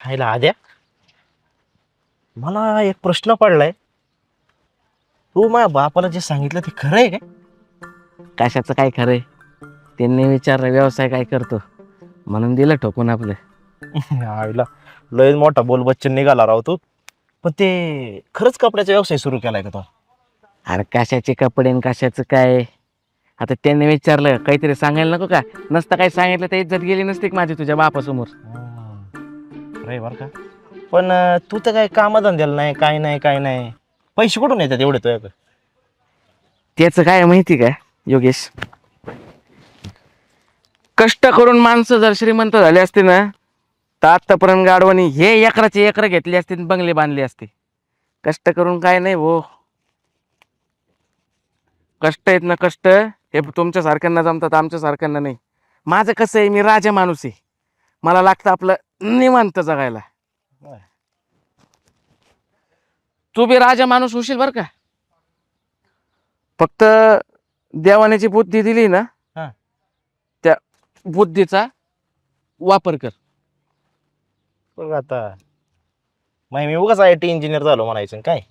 हायला आद्या, मला एक प्रश्न पडलाय. तू माझ्या बापाला जे सांगितलं ते खरं आहे काय? कशाचं काय खरंय? त्यांनी विचारलं व्यवसाय काय करतो, म्हणून दिलं ठोकून आपलं. आईला लय मोठा बोल बच्चन निघाला राव तू. पण ते खरंच कपड्याचा व्यवसाय सुरू केलाय का तो? अरे कशाचे कपडे न कशाचं काय? आता त्यांनी विचारलं काहीतरी सांगायला नको का? नसतं काही सांगितलं तर इज्जत गेली नसती का माझी तुझ्या बापासमोर? खरंय बर का. पण तू तर काय कामधंद्याला नाही, काय नाही काय नाही. पैसे कुठून येतात एवढे तुझ्याकडे? त्याचं काय माहिती का योगेश? कष्ट करून माणसं जर श्रीमंत झाले असते ना, तर आतापर्यंत गाडवानी हे एकराचे एकर घेतले असते आणि बंगले बांधले असते. कष्ट करून काय नाही हो. कष्ट आहेत ना कष्ट, हे तुमच्या सारख्यांना जमतात, आमच्या सारख्यांना नाही. माझं कसं आहे, मी राजा माणूस आहे. मला लागतं आपलं निवांत जगायला. तू बी राजा माणूस होशील बर का. फक्त देवाने जी बुद्धी दिली ना, हा. त्या बुद्धीचा वापर कर. बघ आता, मी उगाच IT इंजिनियर झालो म्हणायचं काय?